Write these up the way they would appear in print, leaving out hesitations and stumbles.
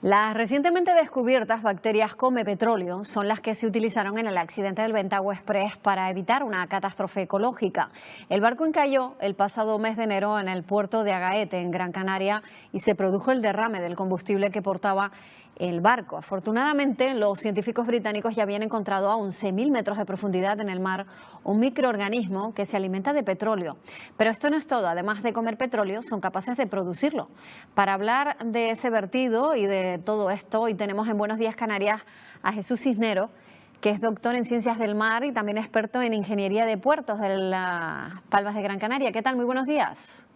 Las recientemente descubiertas bacterias come petróleo son las que se utilizaron en el accidente del Ventago Express para evitar una catástrofe ecológica. El barco encalló el pasado mes de enero en el puerto de Agaete, en Gran Canaria, y se produjo el derrame del combustible que portaba el barco. Afortunadamente, los científicos británicos ya habían encontrado a 11.000 metros de profundidad en el mar un microorganismo que se alimenta de petróleo. Pero esto no es todo. Además de comer petróleo, son capaces de producirlo. Para hablar de ese vertido y de todo esto, hoy tenemos en Buenos Días Canarias a Jesús Cisnero, que es doctor en Ciencias del Mar y también experto en Ingeniería de Puertos de las Palmas de Gran Canaria. ¿Qué tal? Muy buenos días.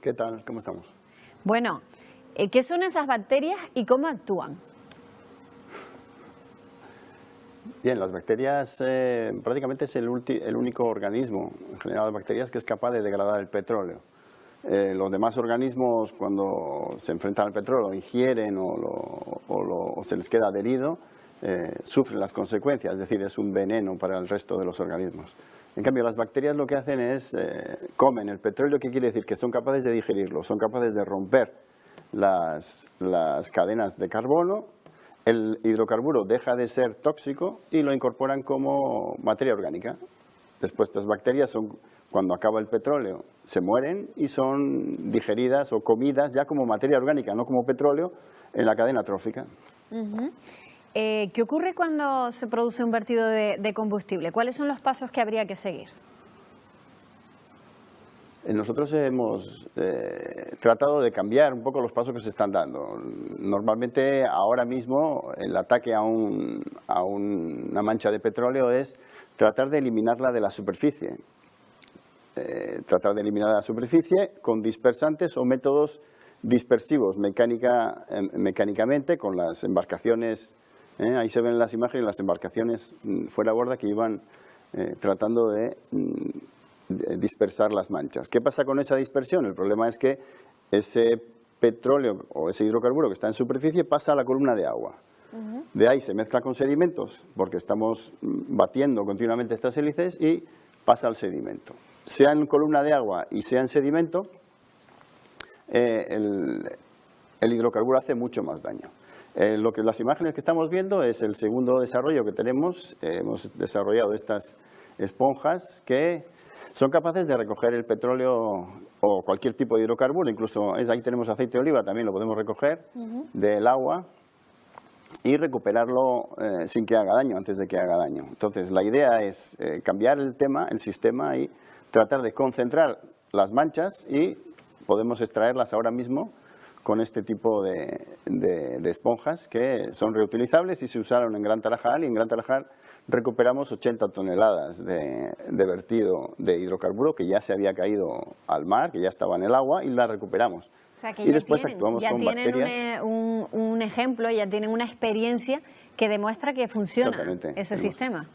¿Qué tal? ¿Cómo estamos? Bueno, ¿qué son esas bacterias y cómo actúan? Bien, las bacterias prácticamente es el único organismo, en general las bacterias, que es capaz de degradar el petróleo. Los demás organismos, cuando se enfrentan al petróleo, ingieren o se les queda adherido, sufren las consecuencias, es decir, es un veneno para el resto de los organismos. En cambio, las bacterias lo que hacen es comen el petróleo. ¿Qué quiere decir? Que son capaces de digerirlo, son capaces de romper las cadenas de carbono. El hidrocarburo deja de ser tóxico y lo incorporan como materia orgánica. Después estas bacterias cuando acaba el petróleo, se mueren y son digeridas o comidas ya como materia orgánica, no como petróleo, en la cadena trófica. ¿Qué ocurre cuando se produce un vertido de combustible? ¿Cuáles son los pasos que habría que seguir? Nosotros hemos tratado de cambiar un poco los pasos que se están dando. Normalmente, ahora mismo, el ataque a una mancha de petróleo es tratar de eliminarla de la superficie. Tratar de eliminar la superficie con dispersantes o métodos dispersivos mecánicamente con las embarcaciones. Ahí se ven las imágenes, las embarcaciones fuera a borda que iban tratando de dispersar las manchas. ¿Qué pasa con esa dispersión? El problema es que ese petróleo o ese hidrocarburo que está en superficie pasa a la columna de agua. De ahí se mezcla con sedimentos, porque estamos batiendo continuamente estas hélices, y pasa al sedimento. Sea en columna de agua y sea en sedimento, el hidrocarburo hace mucho más daño. Las imágenes que estamos viendo es el segundo desarrollo que tenemos. Hemos desarrollado estas esponjas que son capaces de recoger el petróleo o cualquier tipo de hidrocarburo, incluso ahí tenemos aceite de oliva, también lo podemos recoger del agua y recuperarlo sin que haga daño, antes de que haga daño. Entonces la idea es cambiar el sistema y tratar de concentrar las manchas, y podemos extraerlas ahora mismo con este tipo de esponjas que son reutilizables y se usaron en Gran Tarajal, y en Gran Tarajal recuperamos 80 toneladas de vertido de hidrocarburo que ya se había caído al mar, que ya estaba en el agua, y la recuperamos. O sea, que y después actuamos con bacterias. Ya tienen un ejemplo, ya tienen una experiencia que demuestra que funciona ese sistema.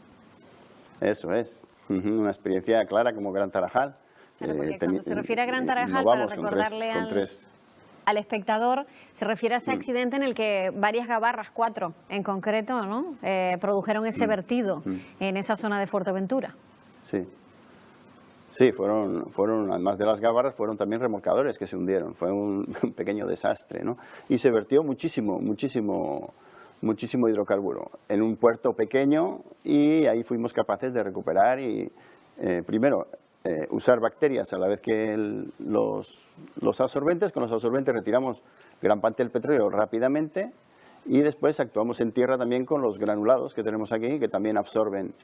Eso es, una experiencia clara como Gran Tarajal. Claro, porque cuando se refiere a Gran Tarajal, para recordarle al espectador, se refiere a ese accidente en el que varias gabarras, 4 en concreto, ¿no? Produjeron ese vertido en esa zona de Fuerteventura. Sí, fueron, además de las gabarras, fueron también remolcadores que se hundieron. Fue un pequeño desastre, ¿no? Y se vertió muchísimo hidrocarburo en un puerto pequeño, y ahí fuimos capaces de recuperar y, primero, usar bacterias a la vez que los absorbentes. Con los absorbentes retiramos gran parte del petróleo rápidamente, y después actuamos en tierra también con los granulados que tenemos aquí, que también absorben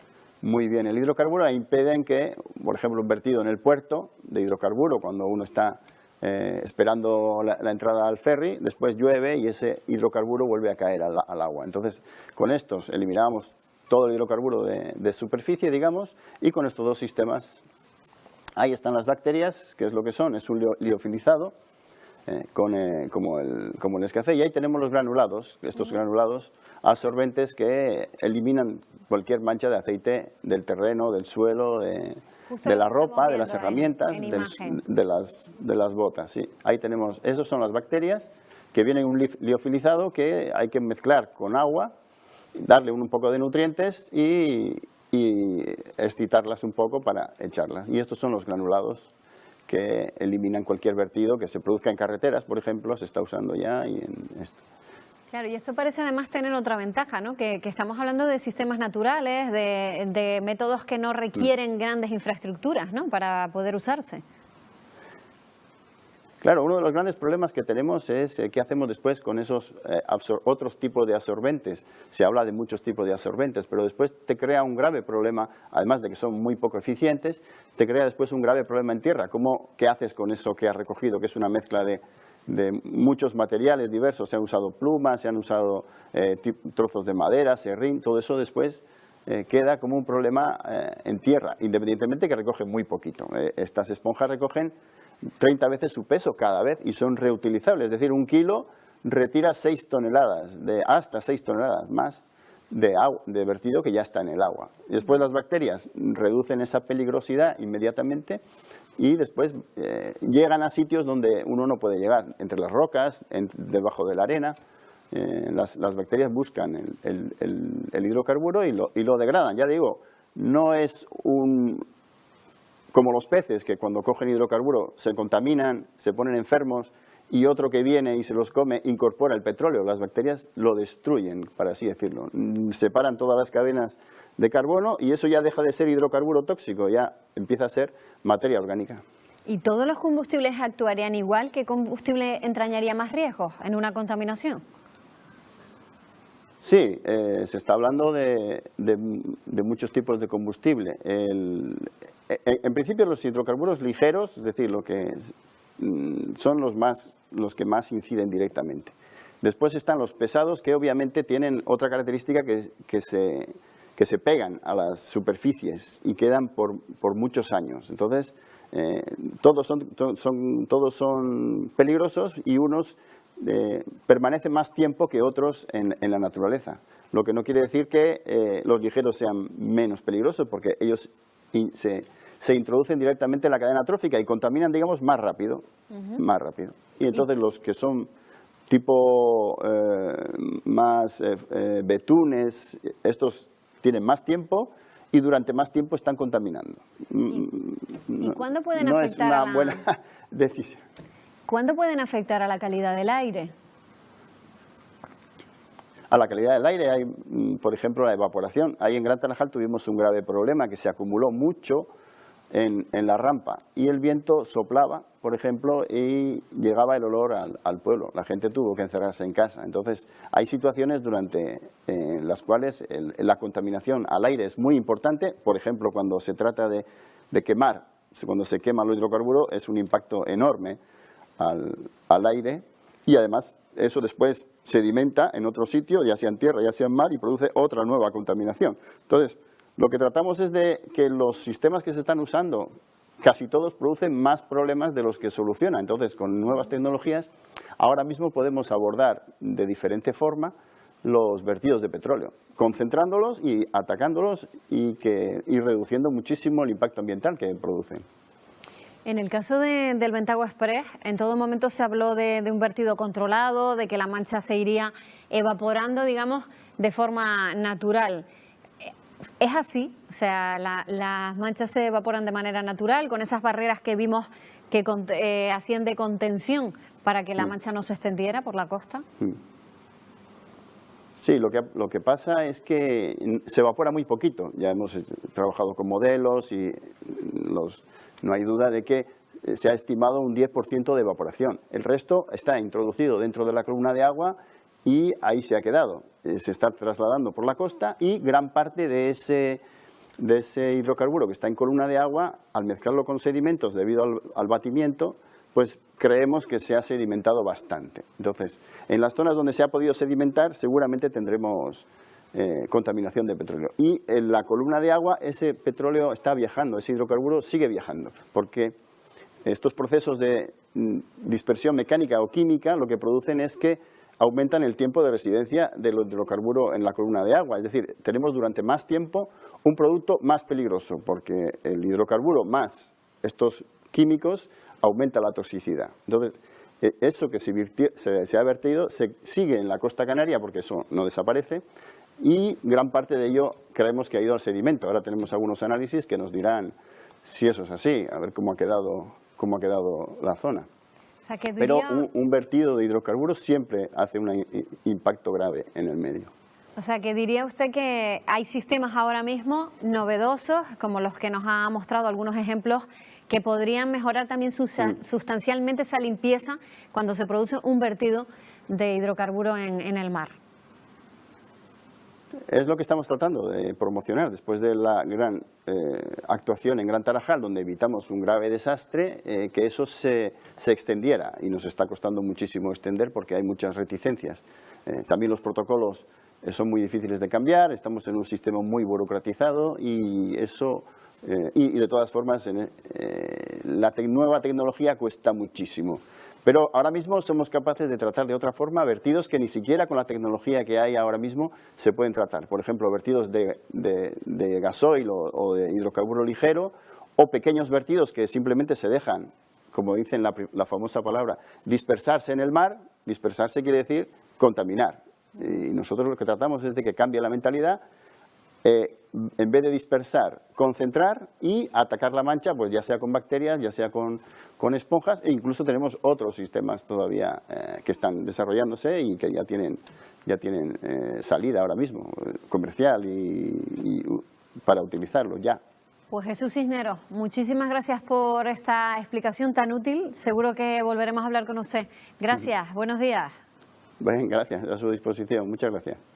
muy bien el hidrocarburo e impiden que, por ejemplo, un vertido en el puerto de hidrocarburo, cuando uno está esperando la entrada al ferry, después llueve y ese hidrocarburo vuelve a caer al agua. Entonces, con estos eliminamos todo el hidrocarburo de superficie, digamos, y con estos dos sistemas. Ahí están las bacterias, que es lo que son, es un liofilizado, como el Nescafé, y ahí tenemos los granulados, estos granulados absorbentes que eliminan cualquier mancha de aceite del terreno, del suelo, de la ropa, de las herramientas, de las botas. ¿Sí? Ahí tenemos, esos son las bacterias que vienen en un liofilizado que hay que mezclar con agua, darle un poco de nutrientes y excitarlas un poco para echarlas. Y estos son los granulados que eliminan cualquier vertido que se produzca en carreteras, por ejemplo, se está usando ya y en esto. Claro, y esto parece además tener otra ventaja, ¿no? Que estamos hablando de sistemas naturales, de métodos que no requieren grandes infraestructuras, ¿no? Para poder usarse. Claro, uno de los grandes problemas que tenemos es qué hacemos después con esos otros tipos de absorbentes. Se habla de muchos tipos de absorbentes, pero después te crea un grave problema, además de que son muy poco eficientes, te crea después un grave problema en tierra. ¿Qué haces con eso que has recogido, que es una mezcla de muchos materiales diversos? Se han usado plumas, se han usado trozos de madera, serrín, todo eso después queda como un problema en tierra, independientemente que recogen muy poquito. Estas esponjas recogen 30 veces su peso cada vez y son reutilizables, es decir, 1 kilo retira 6 toneladas, hasta 6 toneladas más de vertido que ya está en el agua. Y después las bacterias reducen esa peligrosidad inmediatamente y después llegan a sitios donde uno no puede llegar, entre las rocas, debajo de la arena. Las bacterias buscan el hidrocarburo y lo degradan. Ya digo, no es como los peces que cuando cogen hidrocarburo se contaminan, se ponen enfermos y otro que viene y se los come incorpora el petróleo. Las bacterias lo destruyen, para así decirlo. Separan todas las cadenas de carbono y eso ya deja de ser hidrocarburo tóxico, ya empieza a ser materia orgánica. ¿Y todos los combustibles actuarían igual? ¿Qué combustible entrañaría más riesgos en una contaminación? Sí, se está hablando de muchos tipos de combustible. En principio los hidrocarburos ligeros, es decir, son los que más inciden directamente. Después están los pesados, que obviamente tienen otra característica que se pegan a las superficies y quedan por muchos años. Entonces, todos son peligrosos y unos permanecen más tiempo que otros en la naturaleza. Lo que no quiere decir que los ligeros sean menos peligrosos, porque ellos se introducen directamente en la cadena trófica y contaminan, digamos, más rápido. Más rápido. Y entonces los que son tipo más betunes, estos tienen más tiempo y durante más tiempo están contaminando. ¿Y cuándo pueden no afectar es una buena decisión. ¿Cuándo pueden afectar a la calidad del aire? A la calidad del aire hay, por ejemplo, la evaporación. Ahí en Gran Tarajal tuvimos un grave problema, que se acumuló mucho en la rampa y el viento soplaba, por ejemplo, y llegaba el olor al pueblo. La gente tuvo que encerrarse en casa. Entonces, hay situaciones durante las cuales la contaminación al aire es muy importante. Por ejemplo, cuando se trata de quemar, cuando se quema el hidrocarburo, es un impacto enorme al aire y además eso después sedimenta en otro sitio, ya sea en tierra, ya sea en mar, y produce otra nueva contaminación. Entonces, lo que tratamos es de que los sistemas que se están usando, casi todos producen más problemas de los que solucionan. Entonces, con nuevas tecnologías, ahora mismo podemos abordar de diferente forma los vertidos de petróleo, concentrándolos y atacándolos y reduciendo muchísimo el impacto ambiental que producen. En el caso del Ventago Express, en todo momento se habló de un vertido controlado, de que la mancha se iría evaporando, digamos, de forma natural. ¿Es así? O sea, las manchas se evaporan de manera natural, con esas barreras que vimos que hacían de contención para que la mancha no se extendiera por la costa. Sí, lo que pasa es que se evapora muy poquito. Ya hemos trabajado con modelos y no hay duda de que se ha estimado un 10% de evaporación. El resto está introducido dentro de la columna de agua y ahí se ha quedado. Se está trasladando por la costa y gran parte de ese hidrocarburo que está en columna de agua, al mezclarlo con sedimentos debido al batimiento, pues creemos que se ha sedimentado bastante. Entonces, en las zonas donde se ha podido sedimentar, seguramente tendremos contaminación de petróleo. Y en la columna de agua, ese petróleo está viajando, ese hidrocarburo sigue viajando, porque estos procesos de dispersión mecánica o química lo que producen es que aumentan el tiempo de residencia del hidrocarburo en la columna de agua. Es decir, tenemos durante más tiempo un producto más peligroso, porque el hidrocarburo más estos químicos aumenta la toxicidad. Entonces, eso que se ha vertido se sigue en la costa canaria, porque eso no desaparece, y gran parte de ello creemos que ha ido al sedimento. Ahora tenemos algunos análisis que nos dirán si eso es así, a ver cómo ha quedado cómo ha quedado la zona. O sea, que Pero diría, un vertido de hidrocarburos siempre hace un impacto grave en el medio. o sea, que diría usted que hay sistemas ahora mismo novedosos, como los que nos ha mostrado algunos ejemplos, que podrían mejorar también sustancialmente esa limpieza cuando se produce un vertido de hidrocarburo en el mar. Es lo que estamos tratando de promocionar después de la gran actuación en Gran Tarajal, donde evitamos un grave desastre, que eso se extendiera, y nos está costando muchísimo extender porque hay muchas reticencias. También los protocolos son muy difíciles de cambiar, estamos en un sistema muy burocratizado y eso, y de todas formas la nueva tecnología cuesta muchísimo. Pero ahora mismo somos capaces de tratar de otra forma vertidos que ni siquiera con la tecnología que hay ahora mismo se pueden tratar. Por ejemplo, vertidos de gasoil o de hidrocarburo ligero, o pequeños vertidos que simplemente se dejan, como dicen la famosa palabra, dispersarse en el mar. Dispersarse quiere decir contaminar. Y nosotros lo que tratamos es de que cambie la mentalidad. En vez de dispersar, concentrar y atacar la mancha, pues ya sea con bacterias, ya sea con esponjas, e incluso tenemos otros sistemas todavía que están desarrollándose y que ya tienen salida ahora mismo, comercial y para utilizarlo ya. Pues Jesús Cisneros, muchísimas gracias por esta explicación tan útil. Seguro que volveremos a hablar con usted. Gracias, buenos días. Bien, gracias, a su disposición. Muchas gracias.